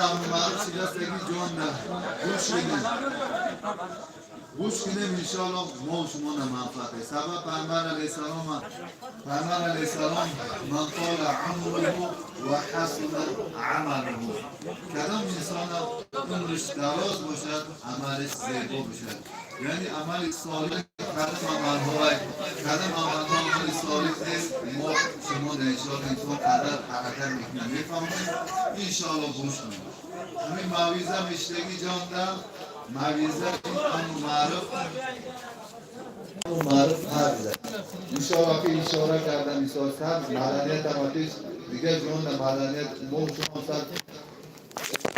امر معروف شکستگی جان نه گوش کنیم گوش کنیم انشاءالله ما و شما منفعت سبب پیامبر علیه السلام من طال عمره و حسن عمله کدام انسان عمرش دراز باشد عملش زیبا باشد یعنی عمل صالح کدام عملهای عمل صالح است ما شما در انشاءالله اینطور قدر حرکت میکنیم میفهمیم انشاءالله گوش کنیم همین مویزه مشتگی جان دم مویزه امر معروف حرف زد انشاءالله که اشاره کردم مثال سبز مدنیت هم آتیش دیگه جان مدنیت ما شما سبز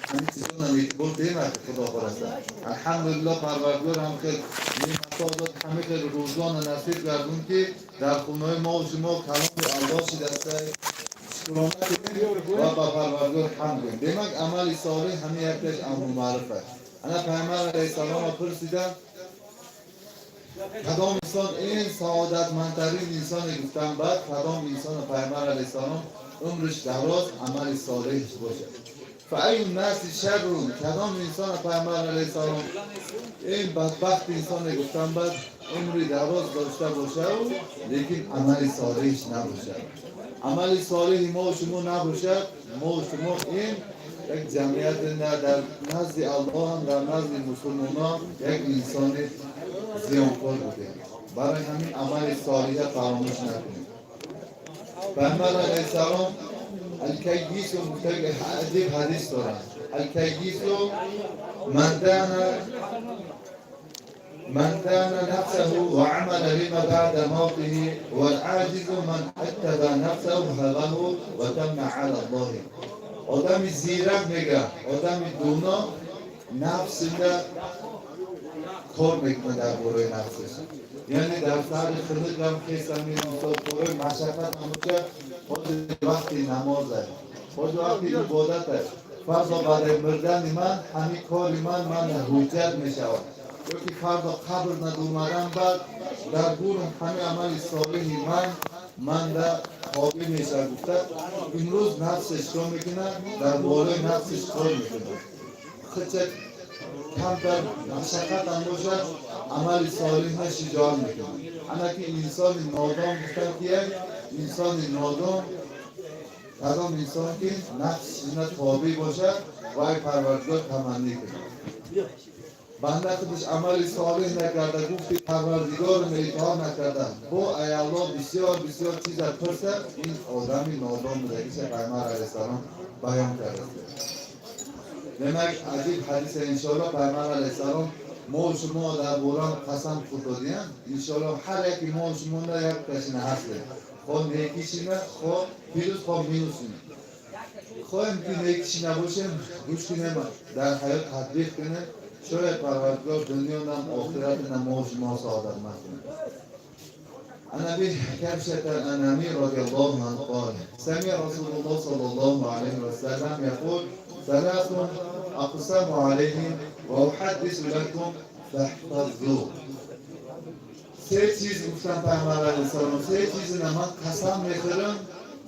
همین چیزون هم اعتبار دیمه که خدا پرسته الحمدلله پروردگار هم خیلی نعمت‌ها همه خیلی روزان نصیب گردون که در خونه ما و شما کلام الله شدسته شکرانه کنیم و با پروردگار حمد کنیم دیمک عمل صالح همین یکیش امر معروفه انا پیامبر علیه السلام پرسیدم کدام انسان این سعادتمندترین انسان گفتم بعد کدام انسان پیامبر علیه السلام عمرش دراز عمل صالحش باشه فای الناس شر کدام انسان پیامبر علیه السلام این بدبخت انسان گفتم بعد عمری دراز داشته باشه و لیکن عمل صالحش نباشه عمل صالح ما و شما نباشه ما و شما این یک جمعیت نه در نزد الله هم در نزد مسلمان یک انسان زیانکار بوده برای همین عمل صالح فراموش نکنیم پیامبر علیه السلام الکیس و عجیب حدیث دارند الکیس من دان نفسه وعمل لما بعد موته والعاجز من اتبع نفسه هواه وتم على الله آدم زیرک میگه آدم دونا نفس کار میکنه در باره نفسش یعنی در سر خلق هم کسا میرسا باره مشقت همونجا خود وقتی نمازه خود وقتی عبادت است فرضا بعد مردن من همین کار من حجت میشود یکی فرضا قبر ندومدن بعد در گورم همین عمل صالح من در خوابی میشه گفته امروز نفسش کار میکنه در بالای نفسش کار میکنه خچه کمتر مشقت هم باشد عمل صالح شجاع میکنه اما که انسان نادان گفتن که انسان نادان کدام انسان که نفسش تابع باشد و ای پروردگار تمنی کنه بنده خودش عمل صالح نکرده گفتی پروردگار اطاعت نکرده با ای الله بسیار چیز پرسه این آدمی نادان بوده که پیامبر علیه السلام بیان کرده نمک عجیب حدیث انشاءالله پیامبر علیه السلام ما و شما در بوران قسم خود دادیم انشاءالله هر یکی ما و شما در یک کشنه هسته خواه نیکیشینه خواه پیروز خواه مینوسینه خواهیم که نیکیشی نباشیم گوش کنیم در حیات تطبیق کنیم شاید پروردگار دنیا نم آخرت نم ما و شما سعادت مکنه عن ابي كبشة الأنامي رضي الله عنه قال سمع رسول الله صلى الله عليه وسلم يقول ثلاث أقسم عليهم وأحدث لكم فاحفظوا سه چیز گفتم پیامبر علیه السلام سه چیز من قسم میخورم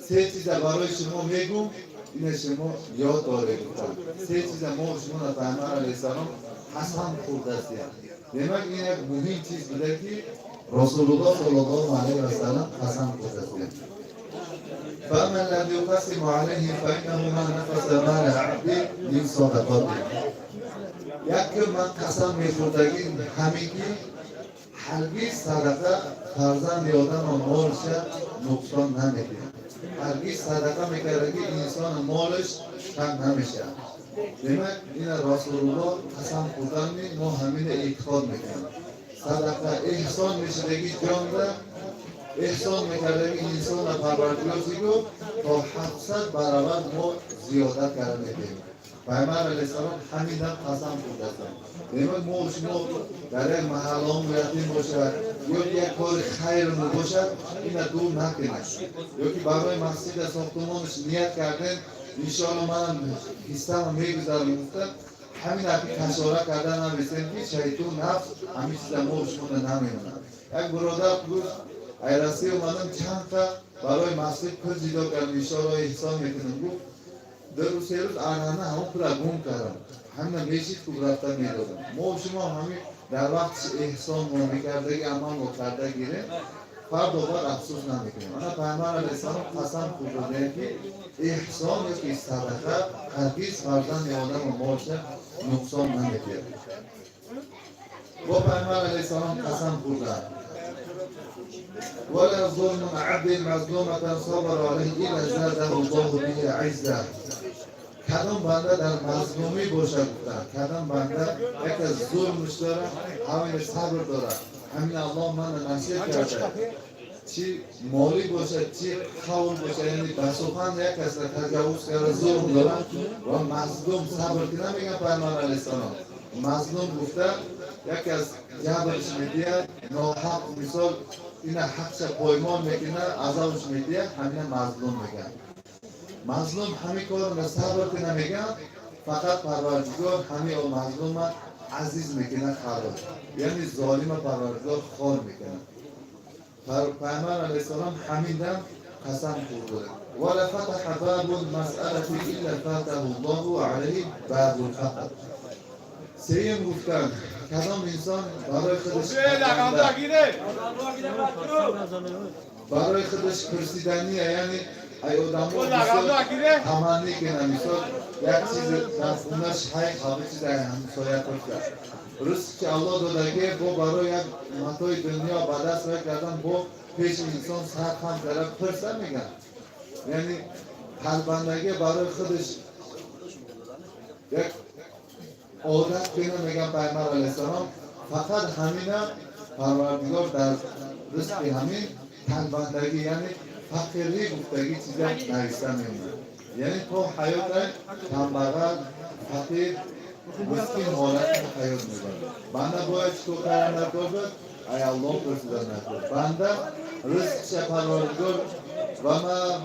سه چیز برای شما میگم این شما یاد داره گفتم سه چیز ما و شما پیامبر علیه السلام قسم خورده است demek این یک مهم چیز بوده که رسول الله صلی الله علیه و سلم قسم خورده است فمن لم يقسم عليه فإنه ما نفس مال عبد من صدقاته یک من قسم میخوردگی همین که هرگز صدقه فرزند آدم و مالش نقصان نمیده هرگز صدقه میکرده که انسان مالش کم نمیشه demek این رسول الله قسم خوردن ما همین اعتقاد میکنیم صدقه احسان میشدگی جان را احسان میکرده که انسان پروردگار زیگو تا 700 برابر ما زیادت کرده میدیم پیامبر علیه السلام همین قسم خورده است demek ما و شما در یک محله یتیم باشد یا یک کار خیر باشد این دور نکنید یا که برای مسجد ساختمانش نیت کردن انشاءالله من حصه میگذارم گفتم همین اپی کشاره کردن هم بسیم که شیطون نفس همین چیز ما و شما نمیمونه یک برادر گفت ایرسی اومدم چند تا برای مسجد پر جدا کردم انشاءالله احسان میکنم گفت در اون سه روز آنها همه پول گم کردن همه میشید که رفتن میدادن ما و شما همین در وقت احسان ما میکردگی اما مکرده گیره فرد دوبار افسوس نمیکنیم انا پیامبر علیه السلام قسم خورده که احسان یکی صدقه هرگز فرزند آدم و مالش نقصان نمیگیره و پیامبر علیه السلام قسم خورده ولا ظلم عبد مظلومة صبر عليه إلا زاده الله به عزة کدام بنده در مظلومی باشد کدام بنده یک از ظلمش داره همین صبر داره همین الله من نصیحت کرده چی مالی باشد چی قول باشد یعنی بسوخن یک از تجاوز کرده ظلم داره و مظلوم صبر که نمیگن پیامبر علیه السلام مظلوم گفته یک از جبرش میدید ناحق مثال این حقش پایمان میکنه عذابش میدید همین مظلوم میگن مظلوم همین کار را صبر که نمیگن فقط پروردگار همین او مظلوم عزیز میکنه خراب یعنی ظالم پروردگار خار میکنه پیامبر علیه السلام همین دم قسم خورده ولا فتح باب المسألة إلا فتح الله عليه باب الفقر سیم گفتن کدام انسان برای خودش پرسیدنیه یعنی ای آدم تمنی کنه مثال یک چیز در خونش حیق همه چیز در همسایه کرد رزق که الله دادگه با برای یک متای دنیا به دست کردن با پیش انسان سر هم داره پرسه میگن یعنی قلبندگی برای خودش یک عادت کنه میگن پیامبر علیه السلام فقط همینه پروردگار در رزق همین قلبندگی یعنی فقیری گفتگی چیزا نوشته میمونه یعنی تو حیات کمبغل فقیر مسکین حالت حیات میبره بنده باید تو کار نکرد ای الله پرسیدن نکرد بنده رزقش پروردگار و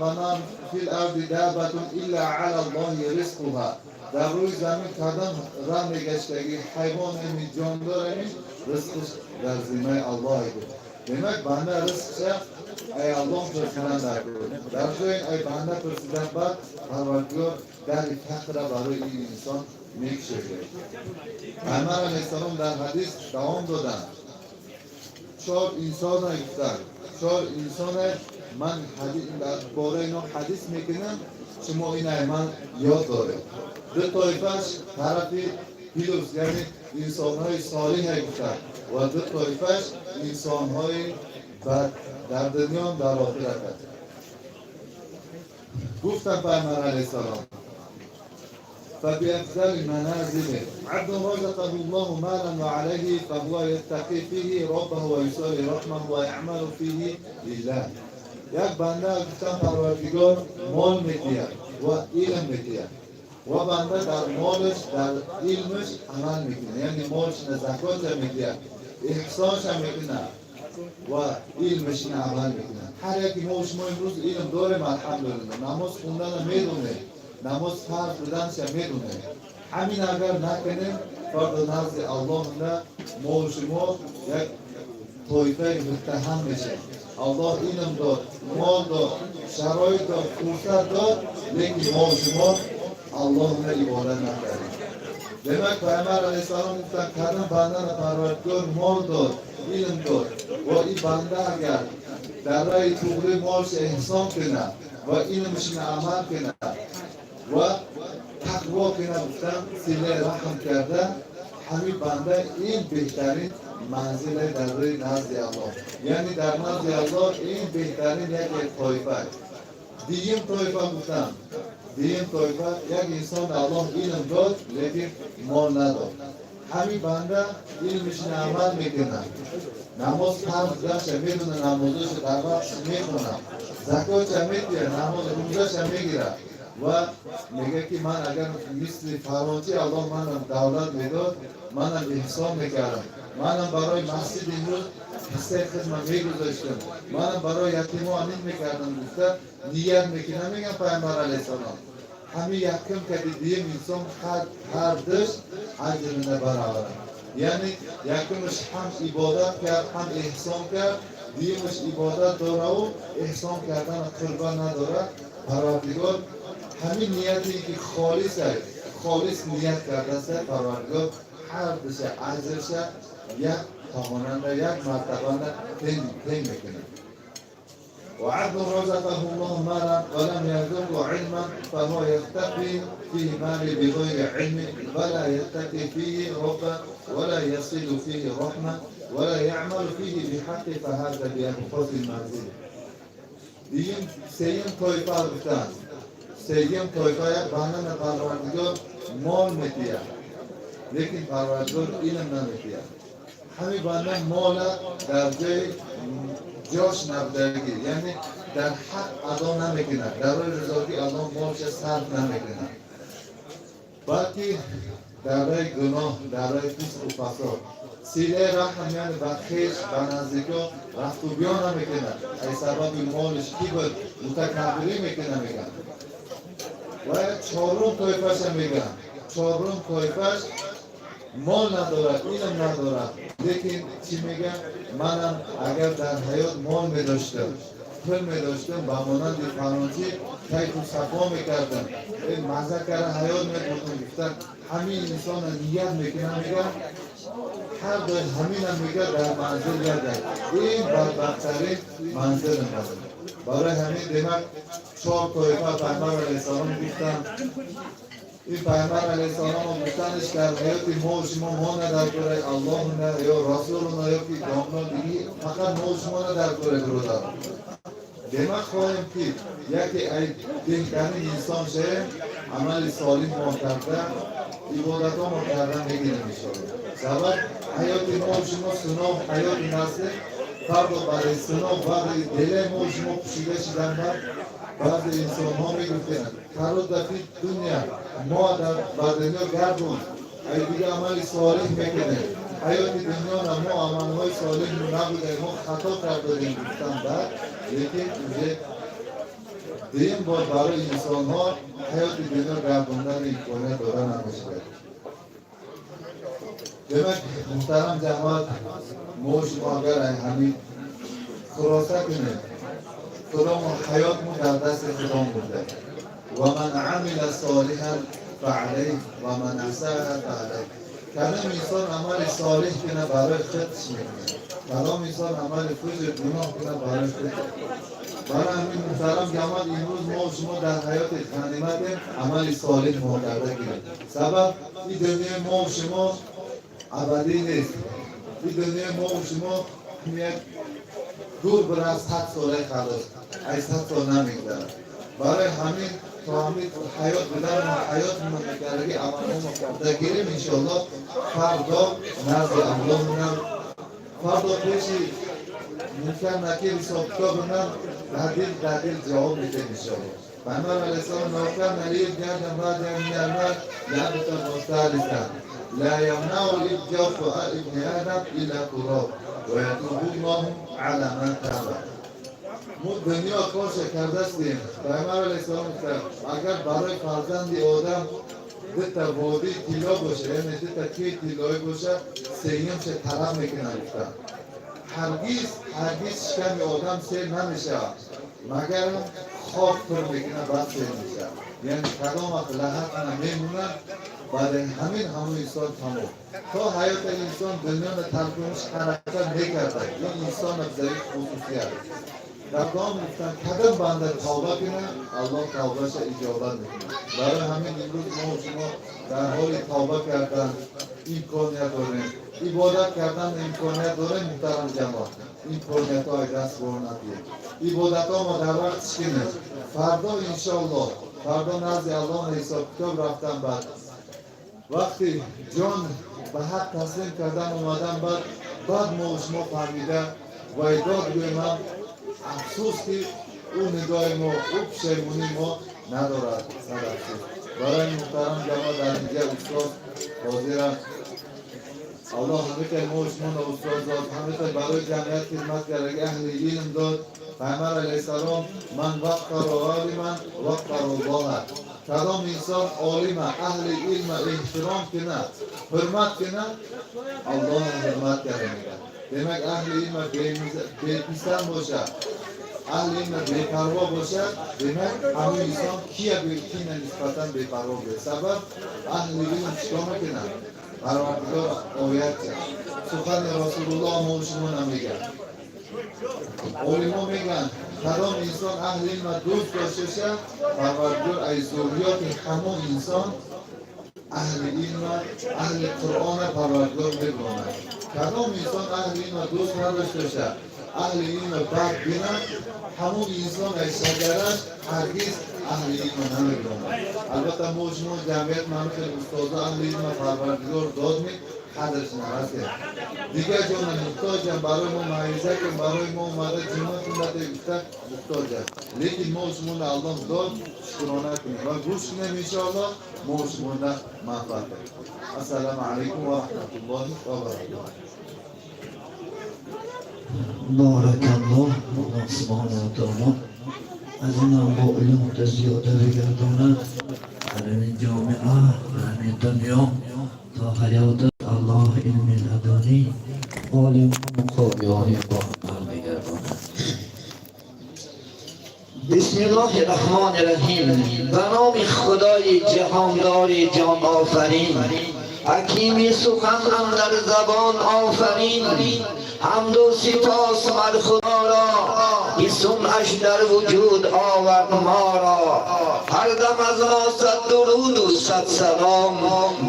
ما فی الارض دابة الا علی الله رزقها در روی زمین کدام راه میگشتگی حیوان همین جاندار همین رزقش در زمین الله بود demek bende rızkça ey Allah pırsinden derdi. Derdi ey bende pırsinden bak parvardiyor der fakra barı iyi insan mek şöyle. Peygamber Aleyhisselam der hadis devam dodan. Çor insana iftar. Çor insana man hadis bore ino hadis mekinim şumo ina man yod dore. Dü toyfaş tarafi bilus yani insanları salih iftar. و دو طایفش انسان‌های بد در دنیا هم در آخرت هست. گفتم پیامبر علیه السلام فبأفضل منازل عبد رزقه الله مالا وعليه فهو يتقي فيه ربه ويصلي رحمه ويعمل فيه لله. یک بنده گفتم پروردگار مال می‌دهد و علم می‌دهد و بنده در مالش در علمش عمل می‌کنه یعنی مالش زکات می‌دهد احسانش هم میکنه و علمش این عمل میکنه هر یکی ما و شما امروز علم داریم الحمدلله نماز خوندن هم میدونه نماز فرض بودنش هم میدونه همین اگر نکنیم فرد نزد الله نه ما و شما یک طایفه متهم میشه الله علم داد مال داد شرایط داد فرصت داد لیکن ما و شما الله نه عبادت نکردیم demek Peygamber Aleyhisselam kadın bandana parvardigar mol dod, ilm dod ve این بنده اگر در راه توبه مالش احسان کنه و علمش عمل کنه و تقوا کنه گفتم صله رحم کرده همین بنده این بهترین منزل در روی نزد الله یعنی در نزد الله این بهترین یک طایفه دیگه طایفه گفتم دیم طایفه یک انسان الله علم داد لیکن مال نداد همین بنده علمش عمل میکنه نماز فرض داشته میدونه نمازش در وقت میخونه زکاتش میگیره نماز روزش میگیره و میگه که من اگر مثل فرانچی الله منم دولت میداد منم احسان میکردم منم برای مسجد امروز حصه خدمت میگذاشتم منم برای یتیما امید میکردم گفته نیت میکنه میگم پیامبر علیه السلام همین یکم که دیدیم انسان هر دشت اجر برابر یعنی یکمش هم عبادت کرد هم احسان کرد دیمش عبادت داره و احسان کردن قربان نداره پروردگار همین نیتی که خالص نیت کرده است پروردگار هر بشه اجرش یک تماننده یک مرتبه تنگ میکنه. وعبد رزقه الله مالا ولم يرزقه علما فهو يختفي فيه مال بغير علم ولا يتقي فيه ربا ولا يصل فيه رحمة ولا يعمل فيه بحق فهذا بأنفس المنزل. دیگه سیم طایفه گفتن سیم طایفه یک بهانه پروردگار مال میتیه لیکن پروردگار علم نمیتیه. همین بنده مال در جاش نبودگی یعنی در حق ادا نمیکنه، در روی رضایتی الله مالش صرف نمیکنه، بلکه در روی گناه، در روی فسق و فساد سیله رحم یعنی بخیش به نزدیکا رفت و بیا نمیکنه. ای سبب مالش کی بود متکبری میکنه میگن. و چهارم طایفش میگن چهارم طایفش مال ندارد، علم ندارد، لیکن چی میگه؟ منم اگر در حیات مال میداشتم، پول میداشتم، با مانند فرانسی کیف و صفا میکردم، این مزه کرده حیات میداشتم. گفتن همین انسان نیت میکنه میگه هر دوی همین هم میگه در منزل گردن. این بدبخت‌ترین منزل هست. برای همین دیمک چهار طایفه پیامبر علیه السلام گفتن. این پیامبر علیه السلام گفتنش در حیات ما و شما ما ندارد الله نه یا رسول نه یا که دامنا دیگی فقط ما و شما ندارد برادر. دیمک خواهیم که یکی ای بهترین انسان شه عمل صالح ما کرده عبادت ها ما کردن بگیریم انشاءالله. سبب حیات ما و شما سنا حیات نسل فرد و برای سنا برای دل ما و شما پوشیده شدن بعض انسان ها میگفتن فرود در دنیا ما در دنیا گردون ای دیگه عمل صالح میکنه حیات دنیا ما عمل های صالح نبوده ما خطا کرده دیم گفتن بعد لیکن اونجا دیم باید برای انسان ها حیات دنیا گردوندن امکانه داره نمیشه. دیمک محترم جماعت ما شما اگر همین خلاصه کنیم کدام حیات ما در دست خدا بوده و من عمل صالحا فعلیه و من اساء فعلیه. کدام انسان عمل صالح کنه برای خودش میکنه، کدام انسان عمل فجر گناه کنه برای خودش. برای همین محترم جماعت امروز ما و شما در حیات غنیمت عمل صالح ما کرده کنیم. سبب این دنیا ما و شما ابدی نیست. این دنیا ما و شما یک دور برای 100 ساله خلاص ای 100 سال نمیگذره. برای همین تا همین حیات بدن ما حیات متکرری عمل ما کرده گیریم انشاءالله فردا نزد الله منم فردا پیشی ممکن نکیر حساب کتاب منم در دل جواب میده انشاءالله. پیامبر علیه السلام نوکر نریب گردم بعد میارمد لعبتا مستعرستن لا يمنع الإبجاف ابن آدم إلى تراب ويتوب الله على من تاب. ما دنیا کارش کرده استیم. پیامبر علیه السلام اگر برای فرزند آدم دتا وادی طلا باشه یعنی دتا کی طلایی باشه سیمش طلب میکنه گفتن هرگز شکم آدم سیر نمیشه مگر خاک پر میکنه بعد سیر میشه. یعنی کدام وقت لحظه نمیمونه بعد همین انسان تمام تا حیات انسان دنیا ترکمش حرکت میکرده. این انسان ضعیف خصوصیت در دام گفتن کدام بنده توبه کنه الله توبهش اجابت میکنه. برای همین امروز ما و شما در حال توبه کردن امکانیت داریم، عبادت کردن امکانیت داریم. محترم جماعت امکانیت های دست بر ندید. عبادت ها ما در وقتش کنیم. فردا انشاءالله فردا نزد الله حساب کتاب رفتن بعد وقتی جان به حق تسلیم کردن اومدن بعد ما و شما فهمیده و ایداد گویم افسوس که اون نگاه ما او پشیمونی ما ندارد. صد افسوس. برای محترم جماعت در اینجا استاد حاضرم الله همه که ما و شما استاد داد همه که برای جمعیت خدمت کرده اهل علم داد. پیامبر علیه السلام من وقر عالما وقر الله. کدام انسان عالم اهل علم احترام کنه حرمت کنه الله حرمت کرده میگه. دیمک اهل علم بی‌پسند باشه اهل علم بی‌پروا باشد دیمه همین انسان کیه بی‌کینه نسبتاً بی‌پروا به سبب اهل علم چیکار میکنن پروردگار آیت سخن رسول الله ما شما نمیگن علما میگن کدام انسان اهل علم دوست داشته شه پروردگار از ذریات همون انسان اهل علم اهل قرآن پروردگار میگوید کدام انسان اهل علم دوست نداشته شه اهل علم بد بینه همون انسان از شجرش هرگز اهل علم نمیگوید البته ما شما جمعیت منطقه استاد اهل علم پروردگار داد می حدش نرسه دیگه جان محتاجم برای ما معیزه کن برای ما اومده جمعت اومده بیشتر محتاجم لیکن ما شما الله داد شکرانه کنیم و گوش کنیم انشاءالله ما شما منفعت کنیم السلام علیکم و رحمت الله و برکاته بارک الله سبحانه و تعالی از این هم با علم زیاده بگرداند در این جامعه در این دنیا تا حیات الله علم لدنی عالم و قاریان با عمل بگرداند. بسم الله الرحمن الرحیم. به نام خدای جهاندار جان آفرین حکیمی سخن اندر زبان آفرین حمد و سپاس مر خدا را که سمعش در وجود آورد ما را هر دم از ما صد درود و صد سلام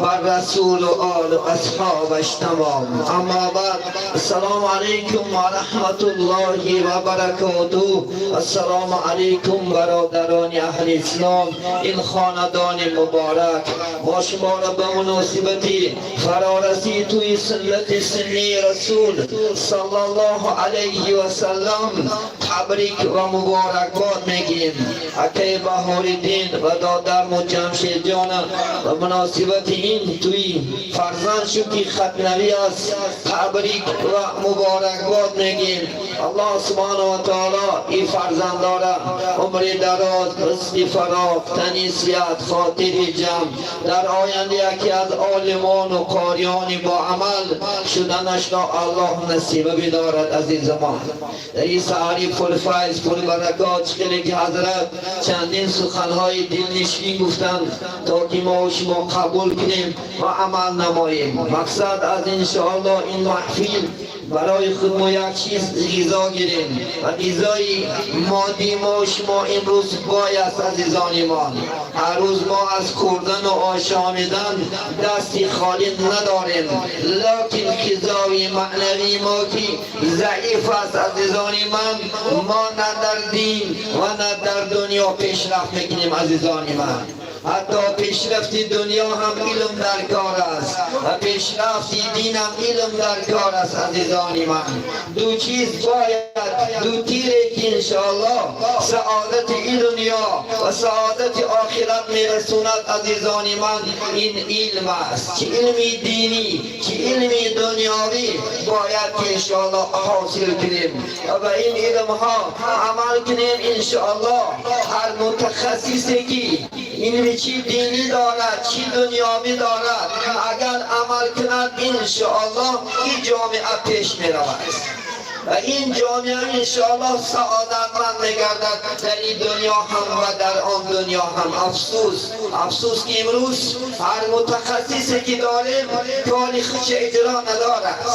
بر رسول و آل و اصحابش تمام. اما بعد السلام علیکم و رحمت الله و برکاته. السلام علیکم برادران اهل اسلام این خاندان مبارک ما شما را به مناسبتی فرارسی توی سنت سنی رسول صلی الله علیه و سلم تبریک و مبارکباد میگیم. اکی بهاردین و دادر جمشید جان و مناسبت این توی فرزند شکی ختنوی است تبریک و مبارکباد میگیم. الله سبحانه و تعالی این فرزندان را عمر دراز رزق فراخ تنیسیت خاطر جمع در آینده یکی از عالمان و قاریان با عمل شدنش را الله نصیب بدارد. عزیزمان در این سحری پر فیض پر برکات خیلی که حضرت چندین سخنهای دلنشین گفتند تا که ما و شما قبول کنیم و عمل نماییم. مقصد از انشاءالله این محفل برای خود ما یک چیز غذا گیریم و غذای مادی ما و شما امروز باید عزیزان ما هر روز ما از خوردن و آشامیدن دستی خالی نداریم لکن غذای معنوی ما که ضعیف است عزیزان من ما نه در دین و نه در دنیا پیشرفت میکنیم. عزیزان من حتی پیشرفتی دنیا هم علم در کار است و پیشرفتی دین هم علم در کار است. عزیزان من دو چیز باید دو تیره که انشاءالله سعادت این دنیا و سعادت آخرت میرسوند. عزیزان من این علم است چه علمی دینی چه علمی دنیاوی باید که انشاءالله حاصل کنیم و به این علم ها عمل کنیم. انشاءالله هر متخصصی که علم چی دینی دارد چی دنیاوی دارد اگر عمل کند انشاءالله این جامعه پیش می رود و این جامعه انشاءالله سعادتمند میگردد در این دنیا هم و در آن دنیا هم. افسوس که امروز هر متخصصی که داریم کاری خوش اجرا ندارد.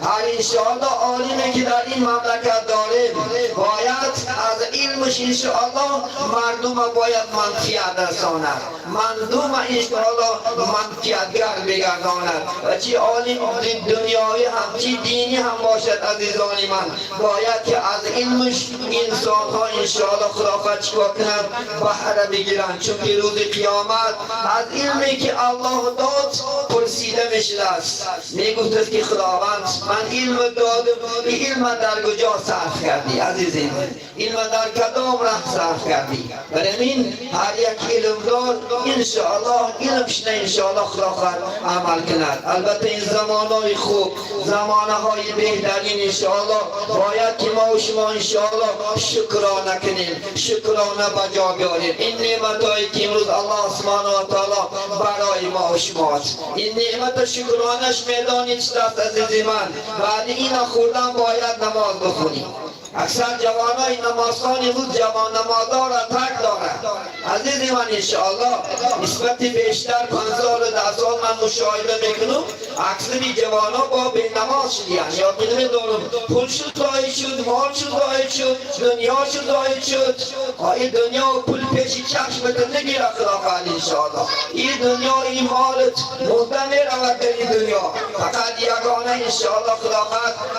هر انشاءالله عالمی که در این مملکت داریم باید از علمش انشاءالله مردم باید منفعت رساند مردم انشاءالله منفعتگر بگرداند و چی عالم دنیاوی هم چی دینی هم باشد. عزیزان من باید که از علمش انسان ها انشاءالله خلافت چکار کنند بهره بگیرند چون که روز قیامت از علمی که الله داد پرسیده میشد است. میگفت که خداوند من علم دادم این علم در کجا صرف کردی عزیزی من علم در کدام راه صرف کردی. برای این هر یک علم دار انشاءالله علمش نه انشاءالله خلافت عمل کند. البته این زمانهای خوب زمانه های بهترین انشاءالله باید که ما و شما انشاءالله شکرانه کنیم شکرانه بجا بیاریم. این نعمت هایی که امروز الله سبحانه و تعالی برای ما و شماست این نعمت شکرانش میدانی چی است عزیزی من. بعد این خوردن باید نماز بخونیم اکثر جوانای نمازخوان امروز جوان نمازها را ترک دارند. عزیزی من انشاءالله نسبت بیشتر 5 سال و 10 سال من مشاهده میکنم اکثر جوانا با بی نماز شدیان یا بدون دارم پول شد ضایع شد، مال شد ضایع شد، دنیا شد ضایع شد. این دنیا و پول پیشی چشمت نگیره خداوند انشاءالله. این دنیا این مالت مدام میرود در این دنیا. فقط یگانه انشاءالله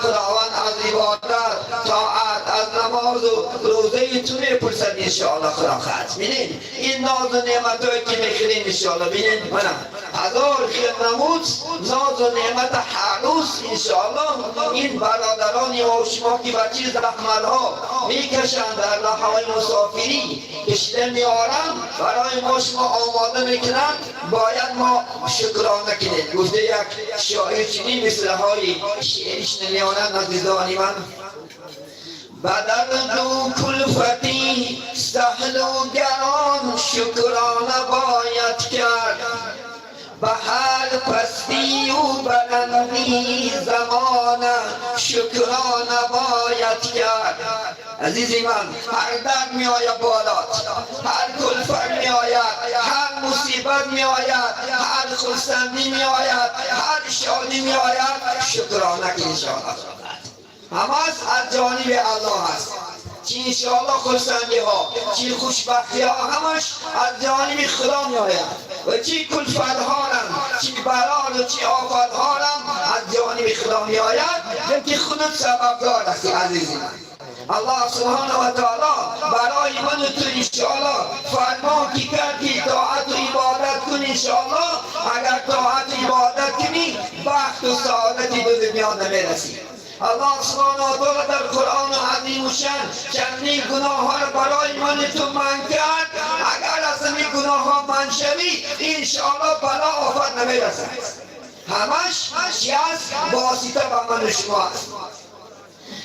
خداوند از عبادت طاعت از نماز و روزه تو میپرسد انشاءالله خداوند. ببینید این ناز و نعمتایی که میخوریم انشاءالله ببینید منم 1000 خیر نمود ناز و نعمت هر روز انشاءالله این برادران و شما که بچه زحمتها میکشند در راههای مسافری کشیده میارن برای ما شما آماده میکنن باید ما شکرانه کنید. گفته یک شاعر چنین مثل های شعریش نمیانند عزیزانی من بدل دو کلفتی سهل و گران شکرانه باید کرد به هر پستی و بلندی زمان شکرانه باید کرد. عزیزی من هر درد می آید بالات، هر کلفت می آید، هر مصیبت می آید، هر خرسندی می آید، هر شادی می آید شکرانه که انشاءالله همه از جانب الله هست. چی انشاءالله خرسندی ها چی خوشبختی ها همش از جانب خدا می آید و چی کلفت ها چی بلال و چی آفت ها از جانب خدا می آید که خودت سببدار هستی عزیزی من. الله سبحانه و تعالی برای من و تو انشاءالله فرمان کی کرد که طاعت و عبادت کن انشاءالله. اگر طاعت و عبادت کنی بخت و سعادتی به دنیا نمیرسی. الله سبحانه و تعالی در قرآن عظیم و شان چندین گناه ها را برای من تو من کرد. اگر از این گناه ها من شوی انشاءالله بلا آفت نمیرسد. همش چی است؟ واسطه به من و شما است.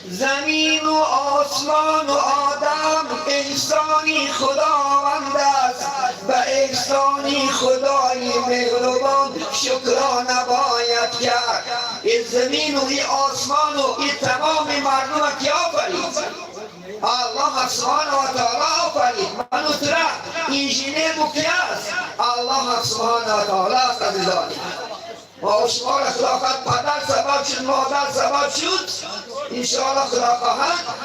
زمین و آسمان و آدم احسانی خداوند است. به احسانی خدای مهربان شکرانه باید کرد. این زمین و این آسمان و این تمام مردم که آفرید الله سبحانه و تعالی آفرید. من و ترا انجینیر و کی است؟ الله سبحانه و تعالی است عزیزانی. ما شما را خلافت پدر سبب شد، مادر سبب شد انشاءالله خلافت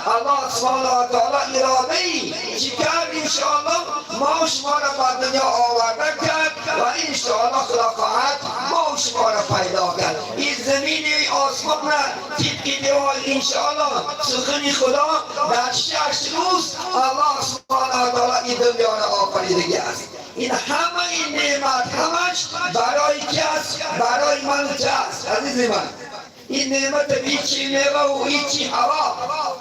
الله سبحانه و تعالی اراده ای چی کرد انشاءالله ما شما را به دنیا آورده کرد و انشاءالله خلافت ما شما را پیدا کرد. این زمین و آسمان را طبق دیوال انشاءالله سخن خدا در 6 روز الله سبحانه و تعالی این دنیا را آفریده است. این همه این نعمت همش برای کس برای من است عزیزی من. این نعمت بیچی میوه و هیچی هوا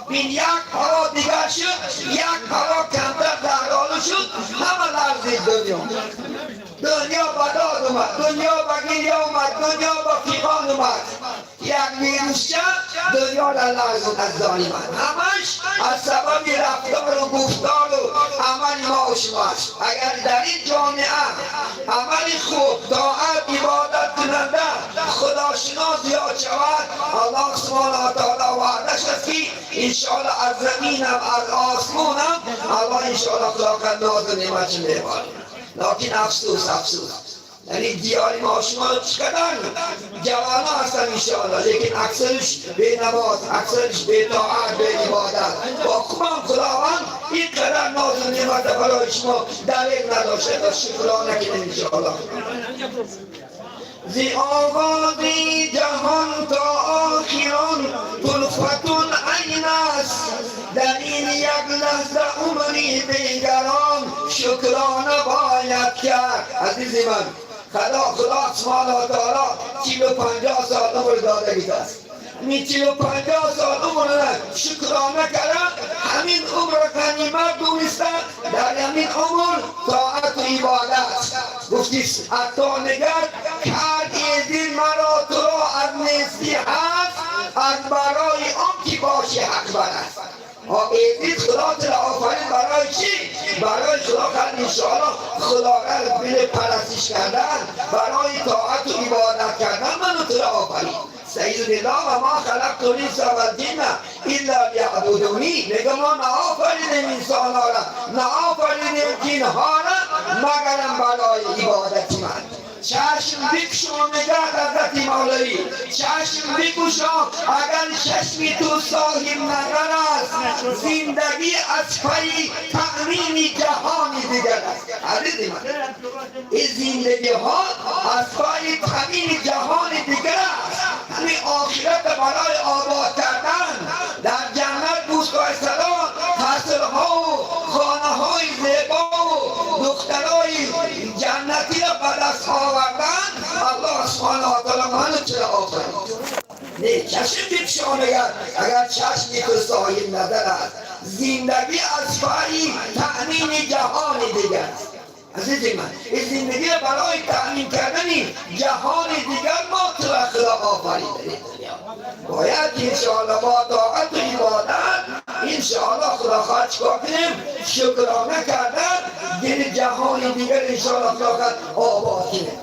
این یک هوا دیگر شد یک هوا کمتر در حال شد همه لرزید دنیا به داد اومد، دنیا به گریه اومد، دنیا به فیغان اومد. یک ویروس دنیا را لرزون از دانی من همش از سبب رفتار و گفتار و عمل ما و شماست. اگر در این جامعه عمل خوب طاعت عبادت کننده خداشناس یا شود الله سبحانه و تعالی وعدش است که انشاءالله از زمینم از آسمانم الله انشاءالله خدا کنه ناز و نعمت میباره. لیکن افسوس یعنی دیاری ما شما چقدر جوان هستن انشاءالله لیکن اکثرش به نماز اکثرش به طاعت به عبادت با کمان خداوند این قدر ناز و نعمت برای شما دلیل نداشته تا شکرانه کنید انشاءالله. زی آغاز جهان تا آخران کلفتون عین است. در این یک لحظه عمری دیگران شکرانه باید کرد. عزیزی من خدا سبحانه و تعالی 40-50 سال عمر داده است. این 40-50 سال عمر شکرانه کردن همین عمر غنیمت دونسته در همین عمر طاعت و عبادت گفتی حتی نگر کرد دل مرا تو را از نیستی هست از برای آن که باشی حق برست. ایدید خدا تلا آفرین برای چی؟ برای خدا کرد انشاءالله خدا را پرستش کردن برای طاعت و عبادت کردن منو تلا آفرین. سید وجود الله و ما خلقت الانس و الجن الا لیعبدونی. میگه ما نآفریدیم انسان ها را، نآفریدیم جن ها را مگرم برای عبادت من. چشم بکشو میگه حضرت مولوی، چشم بکشو اگر چشمی تو صاحب نظر است، زندگی از پی تأمین جهانی دیگر است. عزیز من، این زندگی ها از پی تأمین جهانی دیگر است. همین آخرت برای آباد کردن در جنت بوسگاه سلام، قصرها و خانه های زیبا و دخترای جنتی را به دست آوردن. الله سبحانه و تعالی منو چرا آفرید؟ نه چشم بکشو میگه اگر چشمی تو صاحب نظر است، زندگی از پی تأمین جهانی دیگر است. عزیز من، این زندگی برای تأمین کردن جهان دیگر ما تو خدا آفریده. باید انشاءالله با طاقت و عبادت انشاءالله خدا خواهد چکار کنیم؟ شکرانه کردن دل جهان دیگر انشاءالله خدا خواهد آباد کنیم.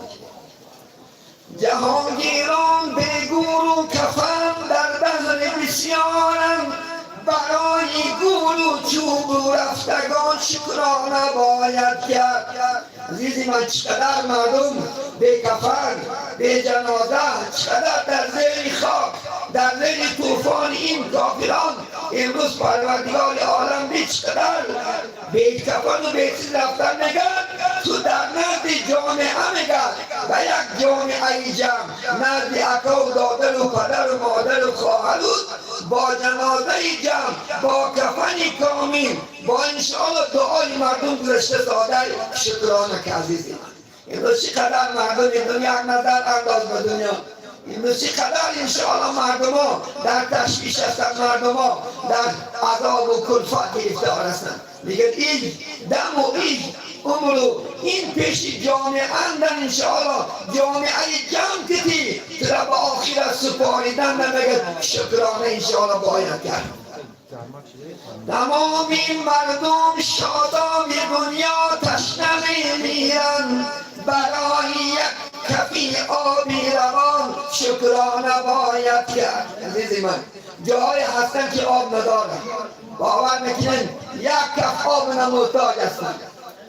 جهانگیران به گور و کفن در بحر بسیارند، برای گور و چوب و رفتگان شکرانه باید کرد. عزیزی من، چقدر مردم به کفن، به جنازه، چقدر در زیر خاک، در زیر طوفان این کافران امروز پروردگار عالم به چقدر به کفن و به چیز رفتن میگن. تو در نزد جامعه میگن و یک جامعه جمع نزد اکا و دادر و پدر و مادر و خواهر با جنازه جمع، با کفن کامل، با انشاءالله دعای مردم گذشته ساده شکرانه که عزیزی من. امروز چقدر مردم این دنیا یک نظر انداز به دنیا، امروز چقدر انشاءالله مردم ها در تشویش هستند، مردم ها در عذاب و کلفت گرفتار هستند. میگن این دم و این عمر و این پیش جامعه اندن انشاءالله جامعه جمع کتی ترا به آخرت سپاریدن نمیگن شکرانه انشاءالله باید کرد. تمام این مردم شاداب دنیا تشنه میمیرن، برای یک کفی آبی روان شکرانه باید کرد. عزیزی من، جاهای هستن که آب ندارن، باور نکنین یک کف آب نمحتاج هستن.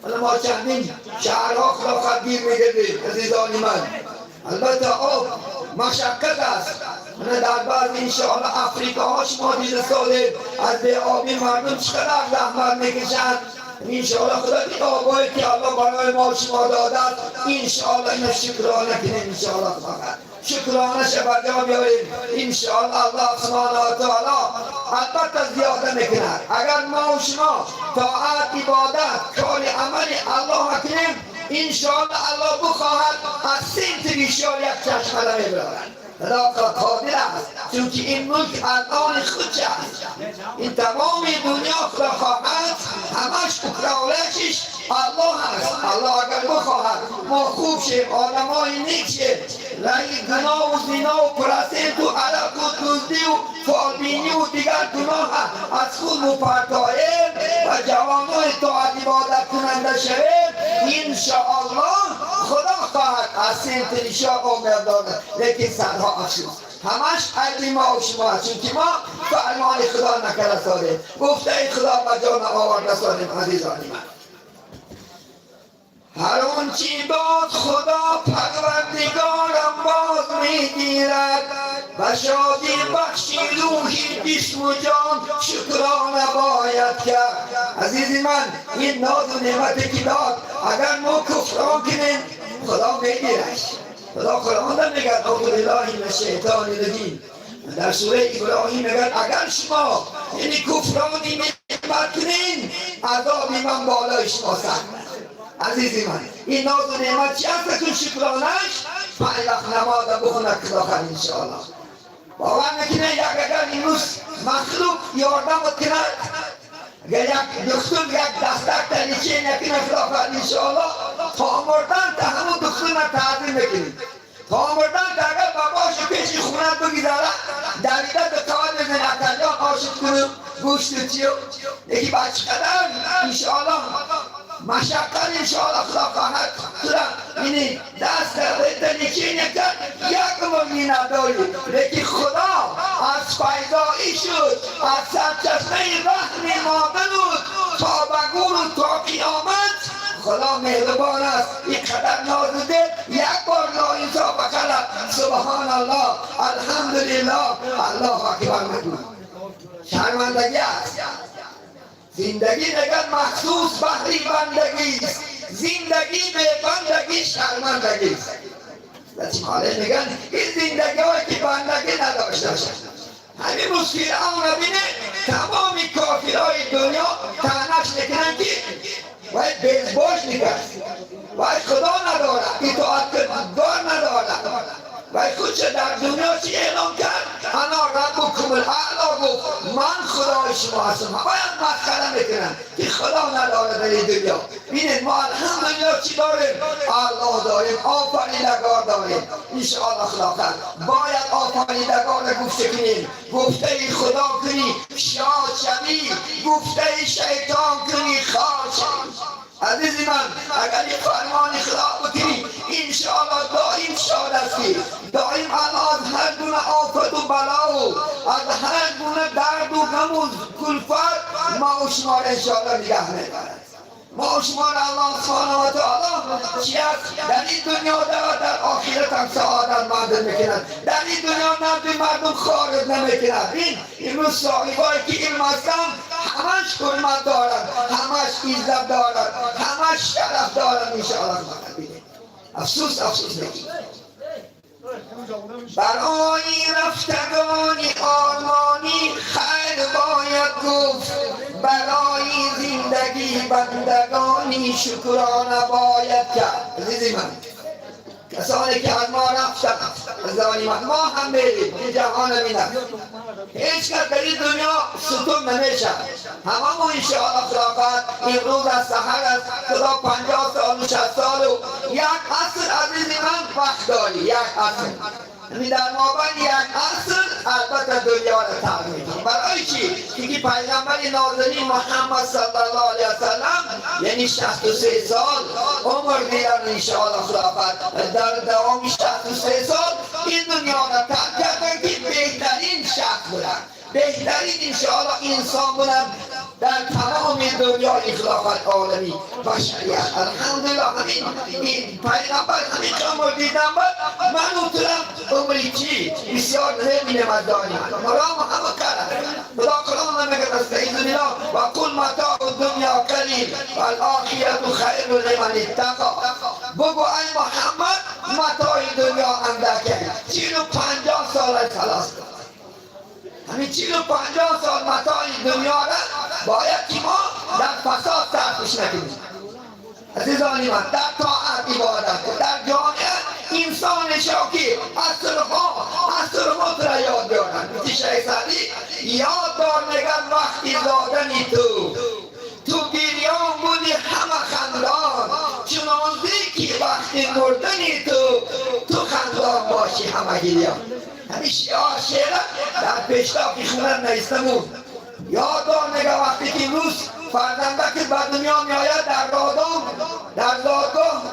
حالا ما چندین شهرها خلافت گیر میگردیم عزیزان من. البته آب مشقت است. من در بعض انشاءالله افریقا ها شما دیده ساله از به آبی مردم چقدر زحمت میکشند. انشاءالله خدا این آبایی که الله برای ما شما داده است انشاءالله اینو شکرانه کنیم. انشاءالله فقط شکرانه شبه جا بیاریم انشاءالله. الله سبحانه و تعالی البته زیاده میکند. اگر ما و شما طاعت، عبادت، کار عمل الله کنیم انشاءالله الله بخواهد از سنت بیشتر یک چشمه میبرد. خدا قادر است، چونکه این ملک از آن خود است. این تمام دنیا خدا خواهد همش اکرالشش الله است. الله اگر بخواهد ما خوب شیم، آدمای نیک شیم، رای گناه و زنا و پرستش و عرق و دزدی و فالبینی و دیگر گناه از خود مپرتاییم و جوانای طاعت عبادت کننده شویم انشاءالله خدا خواهد از سنت ریشا عمر داده. لیکن صدها افسوس همش عیب ما و شما است، چونکه ما فرمان خدا نکرده سادیم، گفته خدا به جا نآورده سادیم. عزیزان من، هر آنچه باد خدا پروردگارم باز میگیرد و شادی بخشی روحی جسم و جان شکرانه باید کرد. عزیزی من، این ناز و نعمتی که داد اگر ما کفران کنیم خدا میگیرش. خدا قرآن میگه اعوذ بالله من الشیطان الرجیم در سوره ابراهیم میگه اگر شما یعنی کفرانی نعمت کنین عذاب من بالای شما سخت. عزیزی من، این ناز و نعمت چی هست که شکرانش 5 وقت نماز بخونه که داخل انشاءالله. باور نکنه یک اگر این روز مخلوق یاردم کنه، اگر یک دکتر یک دستک تنیچه نکنه داخل انشاءالله تا مردن تا همون دکتر را تعظیم میکنید. تا مردن تا اگر باباش پیش خونت بگذاره دویده به کار بزن اکلیان آشد کنه گوشت چیو یکی بچه قدر انشاءالله مشقت انشاءالله خدا خواهد ترا اینی دست تنیچه نکن یک بزرگی نداری، لیکن خدا از پیدایی شد، از سرچشمه رحم مادر بود تا به گور و تا قیامت. خدا مهربان است، اینقدر نازده یک بار ناانصاف کرد. سبحان الله، الحمدلله، الله اکبر مگو. شرمندگی است. زندگی نگن مخصوص بحری بندگی است، زندگی به بندگی شرمندگی است. لطیماله میگن این زندگی هایی که بندگی نداشته باشد. همین روز فرعون بینه تمام کافرهای دنیا تنش میکنن که باید بیزباش نگرد، باید خدا ندارد، اطاعتگار ندارد، باید خودش در دنیا چی اعلام کرد؟ انا ربکم الاعلی گفت من خدای شما هستم. باید مسخره میکنن که خدا ندارد در این دنیا. بینید ما الحمدلله چی داریم؟ الله داریم، آفریدگار داریم. انشاءالله خدا کرد باید آفریدگار را گفته کنیم، گفته خدا کنی شاد شوی، گفته شیطان کنی خار شوی. عزیزی من اگر این فرمان خدا بکنی انشاءالله دائم شاد هستی، دائم از هر گونه آفت و بلا و از هر گونه درد و غم و کلفت ما و شما را انشاءالله نگه می‌دارد. ما و شما را الله سبحانه و تعالی چی است؟ در این دنیا در آخرت هم سعادت مند میکند. در این دنیا نزد مردم خارج نمیکند. این امروز صاحبایی که علم هستند همش حرمت دارد، همش عزت دارد، همش شرف دارد. انشاءالله افسوس میگیم برای رفتگانی آرمانی خیر باید گفت، برای زندگی بندگانی شکرانه باید کرد. عزیزی من کسانی که از ما رفتن ما هم بریم این جهان بینم، هیچ کس در این دنیا ستون نمیشه. همه ما انشاءالله خلافت امروز از سحر از خدا 50 سال و 60 سال و یک عصر عزیزی من وقت داری، یک عصر در مابین یک عصر البته دنیا را تغییر کنیم. برای چی؟ که پیغمبر نازنین محمد صلی الله علیه وسلم یعنی 63 سال عمر دیدن انشاءالله خلافت، در دوام 63 سال این دنیا را ترک کردن که بهترین شخص بودن، بهترین انشاءالله انسان بودن در تمام دنیای خلافت عالمی بشریت. الحمدلله همین پیغمبر همین عمر دیدن من اترم عمری چی بسیار نمی‌نمد داریم مرام همه کرد. خدا قرآن نمیگه استعیذ بالله و قل متاع الدنیا قلیل و الآخرة خیر لمن اتقی. بگو ای محمد متاع دنیا اندکه، 50 سال خلاص کن. همین 50 سال متاع دنیا را باید که ما در فساد صرفش نکنیم. عزیزان من در طاعت عبادت در جامعه انسان شوکی اصرها را یاد بیارن. شیخ سعدی یاد دار نگن وقتی زادنی تو گریان بودی همه خندان، چنانزی که وقتی مردنی تو خندان باشی همه گریان. همین شعر در پیشتاق خونن نیستمون. یاد دار نگه وقتی که روز فرزنده که به دنیا می آید در رادام در زادگاه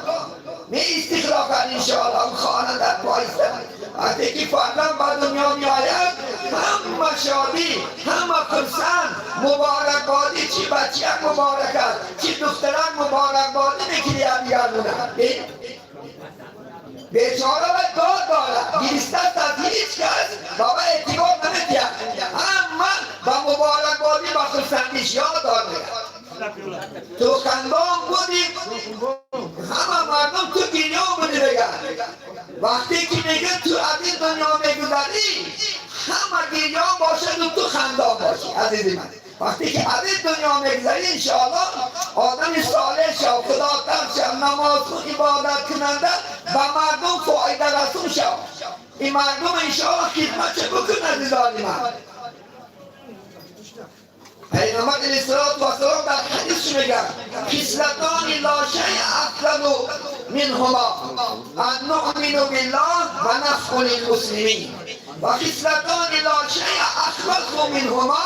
می استخراج کرد انشاءالله اون خانه در پایستن. وقتی که فرزند به دنیا می آید همه شادی همه خرسند مبارکبادی، چی بچه مبارک است چی دختران مبارکبادی میکنی برگردونن. بیچاره و داد دارد گریسته از هیچ کس بابا اعتبار نمیدید، همه با مبارکبادی با خرسندیش یاد دارد. تو خندان بودی همه مردم تو دنیا بودی بگن. وقتی که میگه تو از این دنیا میگذری همه گریان باشد و تو خندان باشی. عزیزی من وقتی که از این دنیا میگذری انشاءالله آدم صالح شو، خدا تر شو، نماز و عبادت کننده به مردم فایده رسون شو. این مردم انشاءالله خدمت چه بکن. عزیزان من پیغمبر علیه السلام در حدیث میگن خصلتان لا شیء افضل منهما ان نؤمن بالله و نفع للمسلمین و خصلتان لا شیء اخبث منهما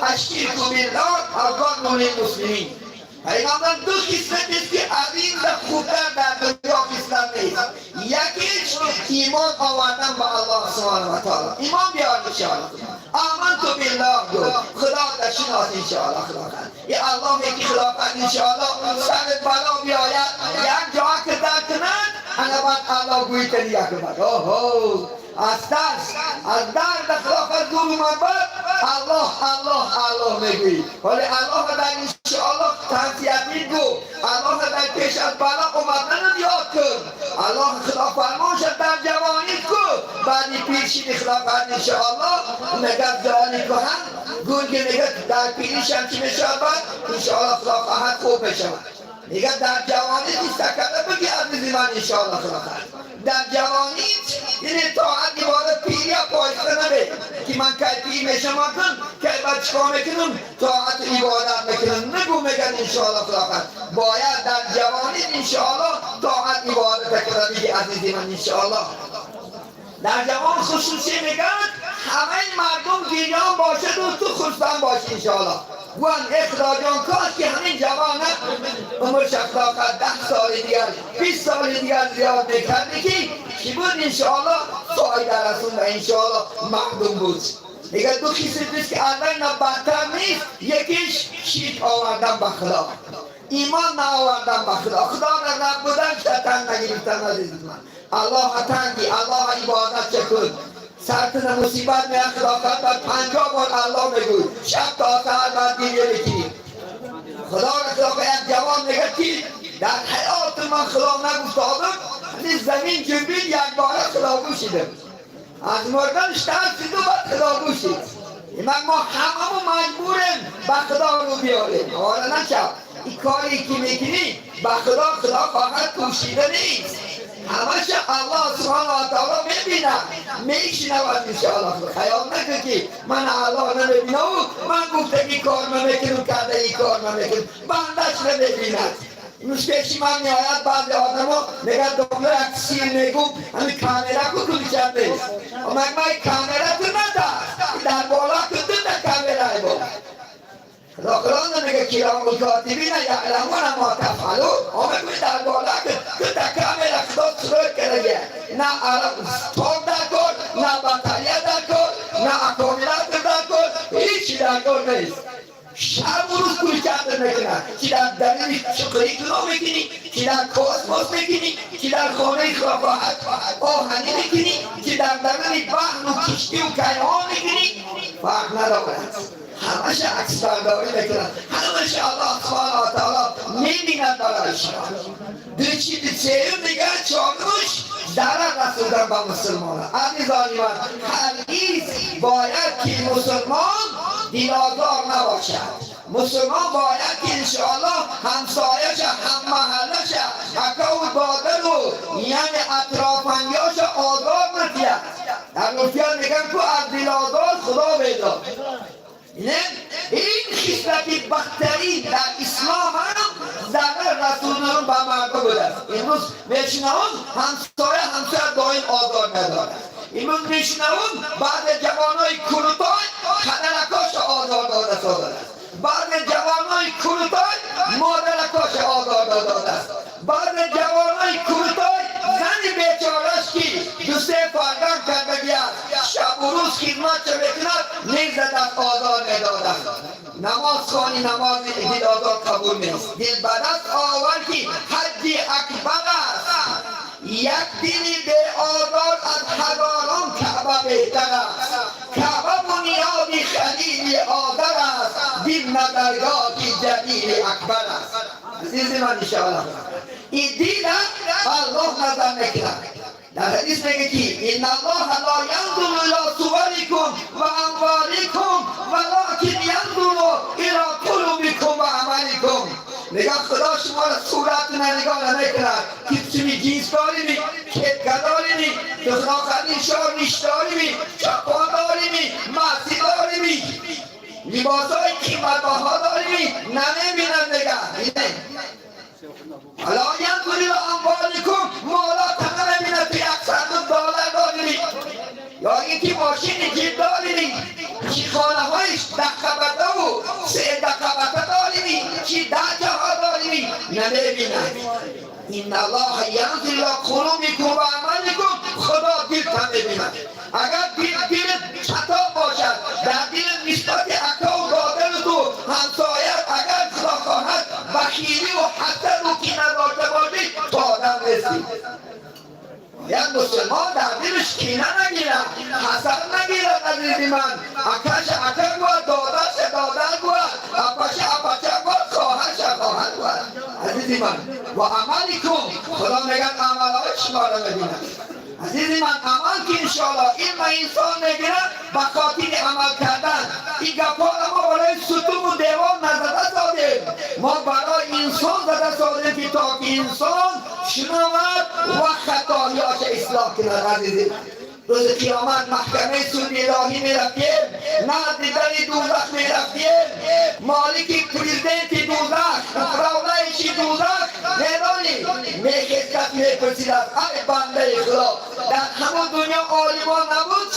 الشرک بالله و ظلم للمسلمین. پیغمبر دو خصلت است که از این خوبتر در دنیا خصلت نیست. یکیش ایمان آوردن به الله سبحانه و تعالی. ایمان بیار انشاءالله. آمنت بالله گو خدا را شناس انشاءالله خدا کرد. یا الله میگه خدا کرد انشاءالله سر بالا بیاید یک جا که در کنند انا بعد الله گویی کنی یک بعد اوه از در خلافت دور اومد الله میگویی ولی الله در انشاءالله تنسیت میگو الله در پیش از بالا اومدن یاد کن الله خدا فرمانش در جوانی کن بعدی پیشی خلافت انشاءالله نگه جوانی کنن گونگی نگه در پیش هم چی میشود انشاءالله خلافت خوب میشود نگه در جوانی دیستکرده بگی عزیزی من انشاءالله خلافت در جوانی یعنی طاعت عبادت پیری پایسته نبید که من که پیر میشم کن که بعد چکا میکنم طاعت عبادت میکنم نگو میگن انشاءالله خلافت باید در جوانی انشاءالله طاعت عبادت کرده بگی عزیزی من انشاءالله در جوان خصوصی میگن همه مردم گریان باشد و تو خصوصا باش انشاءالله وان اخراجان کاش که همین جوانه عمر شخصاقت 10 سال دیگر 20 سال دیگر زیاد میکردی که بود انشاءالله سعی در رسول و انشاءالله معدوم بود دیگر دو کسی بیست که اول نه بدتر نیست یکیش شیط آوردن به خدا ایمان نه آوردن به خدا خدا را رب بودن شیطان نگیرفتن عزیز من الله تنگی الله عبادت چکن سرطن مصیبت میان خلافت بر 50 بار الله میگوی شب تا سهر بعد دیگه بکنی خدا را خلافت یک جوان میگه که در حیات من خلاف نگفتادم زمین جنبید یک باره خلافو شدم از مردنش ترسید و بعد خلافو شد ما همه مجبوریم به خدا رو بیاریم حالا نشد این کاری که میکنی به خدا فقط کوشیده نیست همش الله سبحانه و تعالی میبینه میشنود انشاءالله خیال نکن که من الله نمیبینه و من گفته که کار نمیکنم کرده این کار نمیکنم بندش نمیبیند نوشتشی من میآید بعضی آدم ها میگه دنبال یک سیر میگم همین کامرا کو کلیشت نیست اما این کامرا تو نداشت در بالا کتون در کامرای بود خداخلان میگه کرام الکاتبین یعلمون ما تفعلون اما در بالا که در کامرا خدا سرور کرده نه عرب توب در کن نه بطریه در کن نه اکامیلات در کن هیچی در کن نیست شب و روز کوی کرده میکنن که در دلیل شکری کلا میکنی که در کاسموس میکنی که در خانه خلافت آهنی میکنی که در دلیل بحن و کشتی و کیهان میکنی فرق ندارد همش عکس برداری میکنن همش الله سبحانه و تعالی میبیند برایش دو چیز سیون دیگر چارمش درد رسوندن به مسلمان عزیزانی من هرگز باید که مسلمان دیلازار نباشد مسلمان باید که انشاءالله همسایش هم محلش اکاو بادر و یعنی اطرافنگیاش آزاد نتید در نفیان میگن تو از دیلازار خدا بیدار این خصلت بدترین در اسلام هم ضرر رسولان به مردم بوده است امروز میشنوم همسایه دائم آزار ندارد امروز میشنوم بعد جوانای کلوتای خدرکاش آزار داده شده است بعد جوانای کلوتای مادرکاش آزار داده است بعد جوانای کلوتای زن بیچارش که دوسته فرزند کرده بیاد شب و روز خدمت چه بکند نیز دست آزار نداده نماز خوانی نماز دید آزار قبول نیست دل بدست آور که حج اکبر است یک دلی به آزار از هزاران کعبه بهتر است کعبه بنیاد خلیل آذر است دل نظرگاه جلیل اکبر است عزیز من انشاءالله این دین الله نظر میکند در حدیث میگه که ان الله لا ينظر الى صوركم و اموالكم ولكن ينظر الى قلوبكم و اعمالكم نگاه خدا شما را صورت نگاه نمیکند که چمی جنس داری می کتگه داری می دخلا خدی شار نیش داری می چپا داری می مسی داری می لباس های قیمت ها داری می نمیبینن نگاه حالا ینظر الى اموالکم مالا تنه نمیبینن تو $100 داری می یا اینکه ماشین جیب داریم چی خانه هایش دقبته و 3 دقبته داریم چی 10 جاها داریم نمیبینند. این الله ینظر الی قلوبکم و اعمالکم، خدا دل تا میبیند. اگر دل خطا باشد در دل نسبت اکا و برادر تو همسایت اگر خدا خواهد بخیلی و حسد و کینه داشته باشی تو آدم نیستی. یک مسلمان در دلش کینه نگیرد، حسد نگیرد. عزیزی من اکاش اکا گوید، داداش دادر گوید، اپاش اپاچه گوید، خواهرش خواهر گوید. عزیزی من و عملی کن، خدا میگن عملهای شما را میبیند. عزیزی من عمل که انشاءالله علم انسان میگیرد به خاطر عمل کردن. این گپا ما برای ستون و دیوار نزده سادیم، ما برای انسان زده سادیم که تا که انسان شنود و خطاییاش اصلاح کند. عزیزی روز قیامت محکمه سود الهی میرفتیم، نزد در دوزخ میرفتیم، مالک پرزیدنت دوزخ، فرمانش دوزخ میدانی میگه کس میپرسید از ای بنده خدا در همون دنیا عالمان نبود،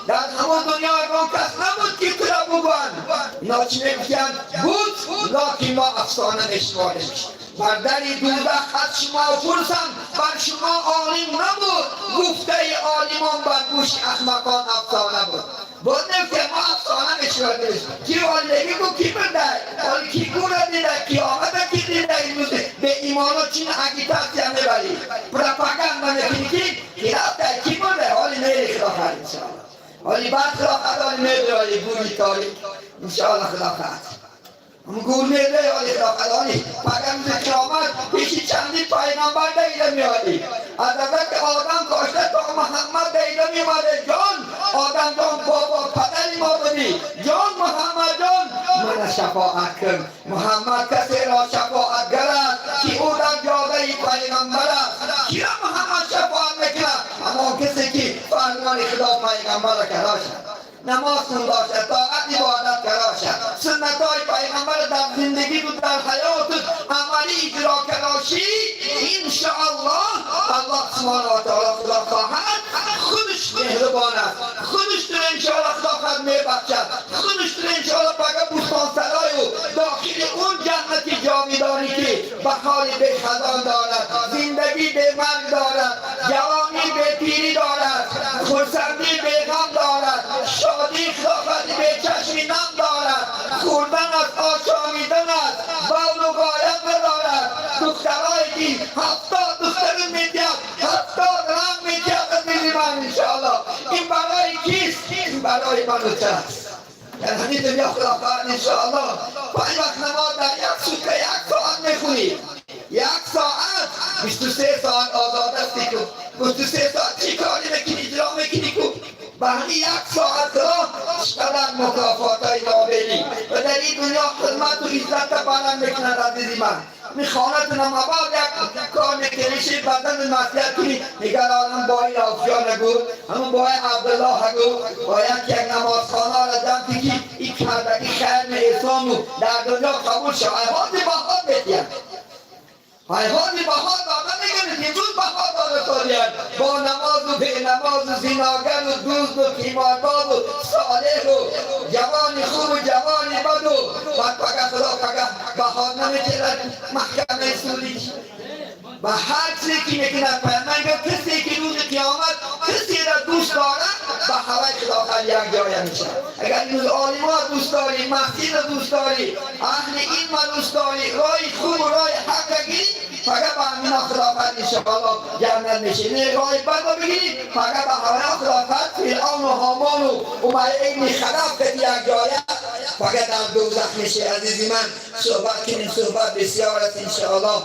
در همون دنیا اون کس نبود که تو را بگوین. اینا چی میگوین؟ بود لیکن ما افسانه نشماریم. بر در دوزخ از شما پرسم بر شما عالم نبود، گفته عالمان بر گوش احمقان افسانه بود. بود نفته ما افسانه نشماریم. کی والدگی کو کی برده؟ ولی کی گوره دیده؟ قیامت کی دیده؟ این روز به ایمانو چین اگیتاسیا میبری پروپاگاندا میکنی کی رفته کی برده؟ ولی میری خدا خواهد انشاءالله. ولی بعد خدا خواهد میبری ولی گوری تاریک انشاءالله خدا خواهد گول میده. ولی خدا خواهد پیغمبر قیامت پیشی چندی پیغمبر دیده میادی. از حضرت آدم کاشته تا محمد دیده میماده. جان آدم جان بابا پدری ما بودی، جان محمد جان من شفاعت کن. محمد کسی را شفاعت گرد که او در جاده پیغمبر است. کیا محمد شفاعت میکنه؟ اما کسی که فرمان خدا پیغمبر را کرده، نماز خون داشته، طاعت عبادت کرده، سنت های پیغمبر در زندگی تو در حیات عملی اجرا کرده، انشاءالله الله سبحانه و تعالی خدا خواهد خودش مهربان است، خودش تو انشاءالله خدا خواهد میبخشد، خودش تو انشاءالله پاک بوستان سرای و داخل اون جنت جاویدانی که بهار به خزان دارد، زندگی به مرگ دارد، جوانی به پیری دارد، خرسندی به غم دارد، شادی خداوند به چشمی نم دارد، خوردن از آشامیدن است، بول و غایت ندارد. دخترهایی که 70 دختر میدید، 70 رنگ میدید از میلیمان انشاءالله. این برای کیست؟ این برای من و چست. در همین دنیا خداوند انشاءالله پای وقت نماز در یک سوته 1 ساعت میخونی، 1 ساعت 23 ساعت آزاد هستی کن. 23 ساعت چی کاری میکنی؟ اجرا میکنی کن. به همین 1 ساعت را چقدر مکافات های نابینی و در این دنیا خدمت و عزت بلند میکند. عزیزی من میخواند نماباد یک کار میکنیشی بدن نصیحت کنی میگر آنم بای رافیا نگو، همون بای عبدالله نگو، باید یک نمازخانه را جمع که این کردگی خیر می اسلامو در دنیا قبول شد. حیوانی بخواد بیتیم، حیوانی بخواد داده میگنید امروز بخواد داده سالیان با نماز و به نماز و زیناگر و دوست و کیمارباز و صالح و جوانی خوب و جوانی بد و بعد پاکه خدا پاکه بخواد نمیتیرد محکمه سولی و هر چیزی که میکند پیامبر کسی که روز قیامت کسی را دوست دارد به هوای خدا یک جای میشه. اگر این عالمان دوست داری، مسجد را دوست داری، اهل علم را دوست داری، راه خوب و راه حق گیری فقط به همین خلافت انشاءالله جنت میشی. راه بد را بگیری فقط به هوای خلافت فرعون و هامان و ابی خلف که یک جای فقط در دوزخ میشی. عزیزی من صحبت کنیم، صحبت بسیار است انشاءالله.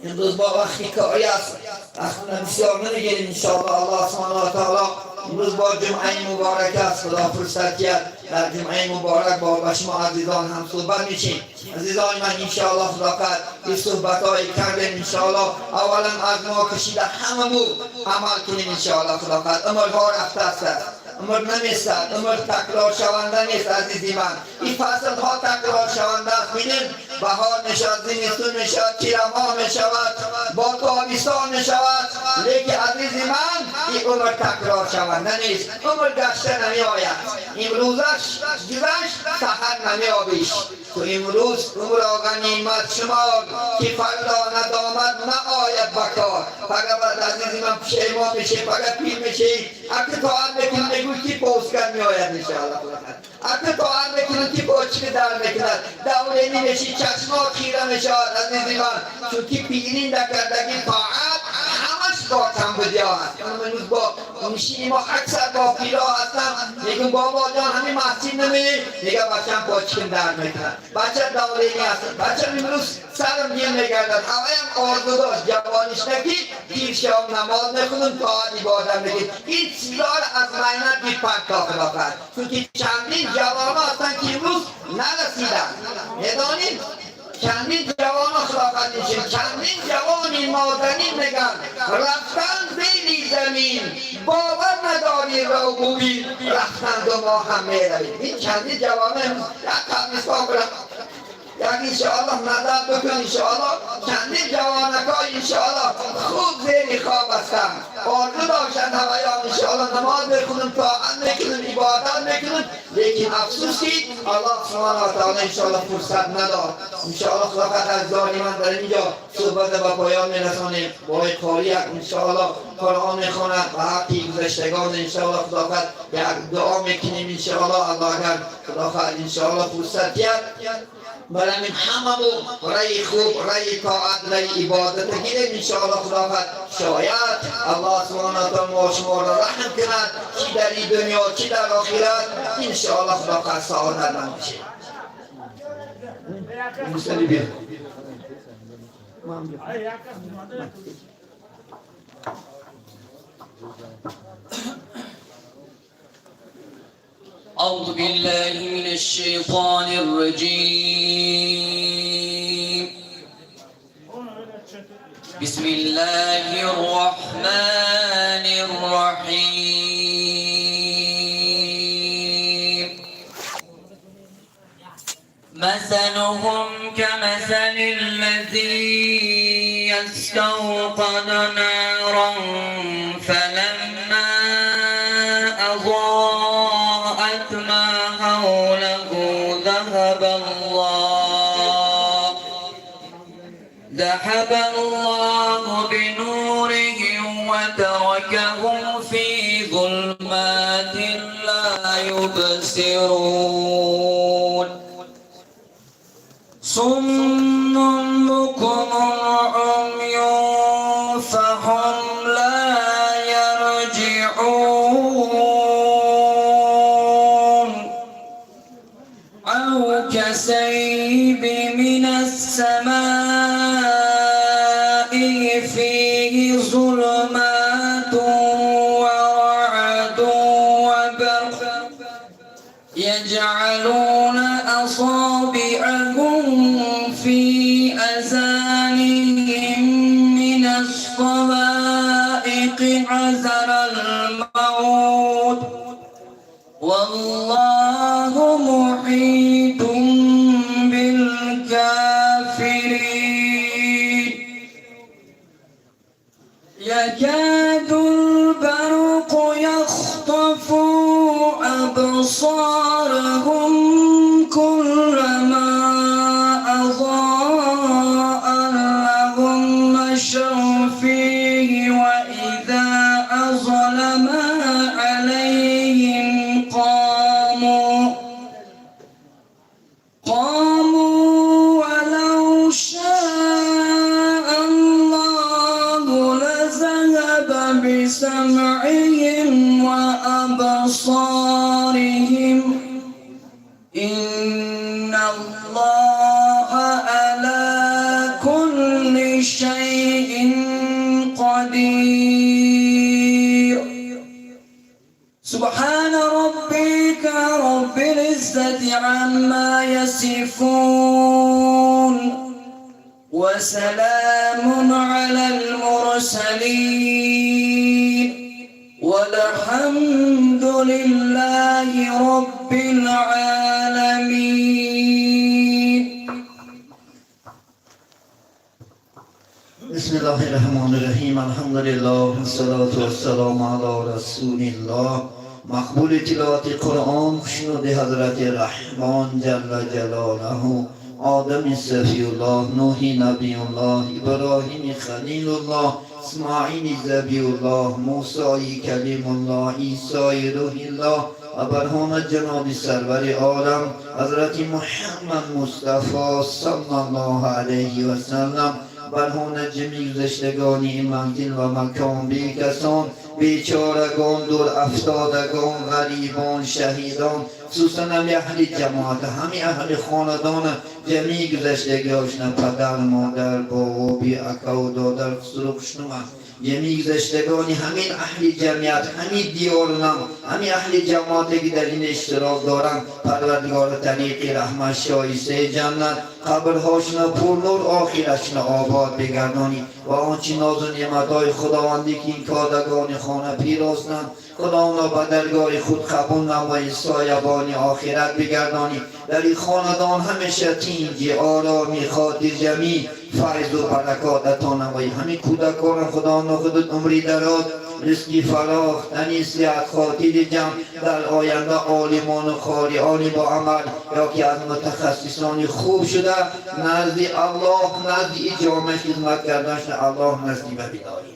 امروز با وقتی کاری است اصلا بسیار نمیگیریم انشاءالله. الله سبحانه و تعالی امروز با جمعه مبارک است، خدا فرصت کرد در جمعه مبارک با شما عزیزان هم صحبت میشیم. عزیزان من انشاءالله خدا قد این صحبت های کردیم انشاءالله. اولا از ما کشیده هممون عمل کنیم انشاءالله. خدا قد عمرها رفته است، عمر نمیستد، عمر تکرار شونده نیست. عزیزی من این فصل ها تکرار شونده است. ببینیم بهار میشود، زمستون میشود، تیرماه میشود، با تابستان میشود. لیکن عزیز من این عمر تکرار شود نیست. عمر گشته نمی آید. امروزش گذشت سحر نمی آبیش. تو امروز عمر غنیمت شمار که فردا ندامت نآید بکار. فقط بعد عزیز من پشیمان میشه، فقط پیر میشه. اگه طاعت بکنی بگوی که پوزگر می آید انشاءالله. اگه طاعت بکنی که پوچک در میکند، دوله نمیشی چشما خیره میشود عزیز من. چون که پیرین نکردگی طاعت همش با کمبودیا هست. امروز با میشینی ما اکثر با پیرا هستم میگم بابا جان همین مسجد نمیری، میگه بچه‌م پاچکم در میکنن، بچه دولینی هستن، بچه امروز سرم گیر میگردد. هوایم آرزو داشت جوانیش نکی دیر شام نماز نخونم تا عبادت نگید. این چیزا از مینت بی پاک کافر آفد. چون که چندین جوان هستن که امروز نرسیدن. میدانید چندین جوان خلافت میشیم، چندین جوانی مادنی میگن رفتن زیر زمین باور نداری رو بوی رفتن و ما هم میرویم. این چندین جوان یک کمیسان یک انشاءالله نظر بکن انشاءالله چندین جوانکا انشاءالله خوب زیر خواب هستن، آرزو داشتن هوایان انشاءالله نماز بخونن، طاعت میکنن، عبادت میکنن. لیکن افسوسی الله سبحانه و تعالی انشاءالله فرصت نداد. انشاءالله خلافت از دانی من در اینجا صحبت به پایان میرسانیم. با قاری انشاءالله قرآن میخونن و حقی گذشتگان انشاءالله خلافت یک دعا میکنیم انشاءالله. الله اگر خلافت انشاءالله فرصت کرد برای من همه رای خوب، رای طاعت، رای عبادت گیریم انشاءالله. خداوند شاید الله سبحانه و تعالی ما شما را رحم کند، چی در این دنیا چی در آخرت انشاءالله. خداوند سعادت من بشه. أعوذ بالله من الشيطان الرجيم. بسم الله الرحمن الرحيم. مثلهم كمثل الذي يستوقد نارا فلما أضاءت ما حوله ذهب الله بنورهم وتركهم في ظلمات لا يبصرون. صم بكم عمي فهم لا يرجعون. أو كسيب من السماء فيه ظلمات ورعد وبرق يجعلون أصابعهم في أذانهم من الصواعق حذر الموت والله محيط بالكافرين. يكاد البرق يخطف أبصارهم كلما أضاء لهم مشوا فيه وإذا أظلم عليهم قاموا ولو شاء الله لذهب بسمعهم وأبصارهم إن الله على كل شيء قدير. سبحان ربك رب العزة عما يصفون وسلام على المرسلين والحمد لله رب العالمين. الحمد لله والصلاة والسلام على رسول الله. مقبول تلاوت قرآن شنود حضرت رحمان جل جلاله، آدم صفی الله، نوح نبی الله، ابراهیم خلیل الله، اسماعیل ذبی الله، موسی کلیم الله، عیسی روح الله و برهام جناب سرور عالم حضرت محمد مصطفی صلی الله علیه و سلم، برهام جمیع گذشتگان این منزل و مکان، بی کسان، بیچارگان، دور افتادگان، غریبان، شهیدان، خصوصا همی اهل جماعت، همی اهل خاندان جمیع گذشتگانشان، پدر، مادر، بابا، بی اکا و دادر، خسروخشنوم جمیع گذشتگانی همین اهل جمعیت، همین دیارنم، همین اهل جماعتی که در این اشتراک دارند، پروردگار طریق رحمت شایسته جنت قبرهاشون پر نور، آخرتشون آباد بگردانی و آنچه ناز و نعمتهای خداوندی که این کادگان خانه پیرستند خداوند به درگاه خود قبول نمایی، سایبان آخرت بگردانی. در این خاندان همیشه تینج آرامی خاطر جمیع فیض و برکات عطا نمایی. همین کودکان خداوند خودت عمری دراز، رزقی فراخ، انیسیت خاطر جمع در آینده عالمان و قاریان با عمل یا که از متخصصان خوب شده نزد الله، نزد جامعه خدمت کردنشون الله نصیب بداری.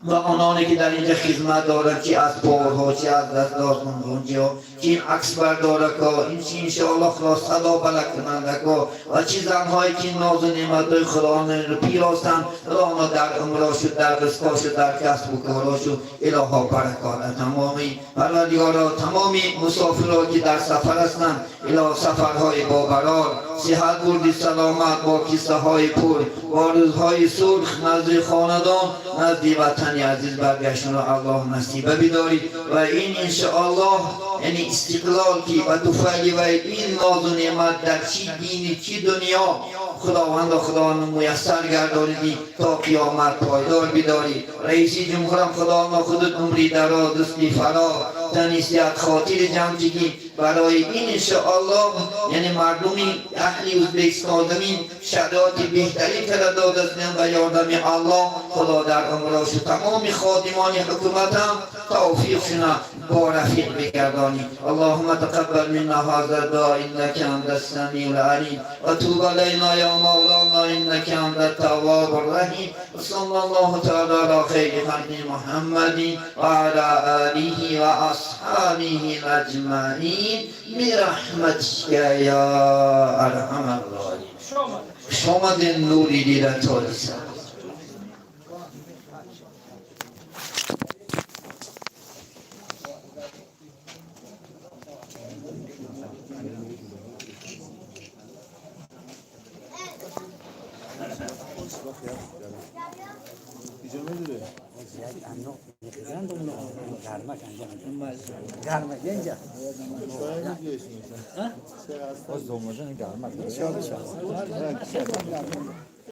و آنانی که در اینجا خدمت دارند، چی از بارها، چی از دستدارتون اونجا، چی این عکس برداره که این چی انشاءالله خلاص صدا بلک کننده که و چی زنهایی که ناز و نعمتهای خداوند رو پیراستند، رانا در عمراشو، در رزقاشو، در کسب و کاراشو الها برکات. تمامی پروردگارا، تمامی مسافرها که در سفر هستند، اله سفرهای با قرار، صحت بردی سلامت، با کیسه های پر، با روزهای سرخ نزد خاندان، نزد وطن عزیز برگشتن را الله نصیب بداری. و این انشاءالله یعنی استقلال کی و توفیق و این ناز و نعمت در چی دینی چی دنیا خداوند میسر گردانیدی تا قیامت پایدار بداری. رئیسی جمهورم خداوند خودت عمری دراز، رزقی فراخ، تنیسیت خاطر جمعی برای این انشاءالله یعنی مردمی اهل ازبکستان زمین شرایط بهتری کرده داده و یاردم الله خدا در عمرش تمام خادمان حکومت هم توفیق شنا با رفیق بگردانی. اللهم تقبل منا هذا الدعاء انك انت السميع العليم وتوب علينا يا مولانا انك انت التواب الرحيم. صلى الله تعالى على خير خلق محمد وعلى آله واصحابه اجمعین برحمتك یا ارحم الراحمین. شامد نوری دیده تالیسا Garma gelince. O zaman garma.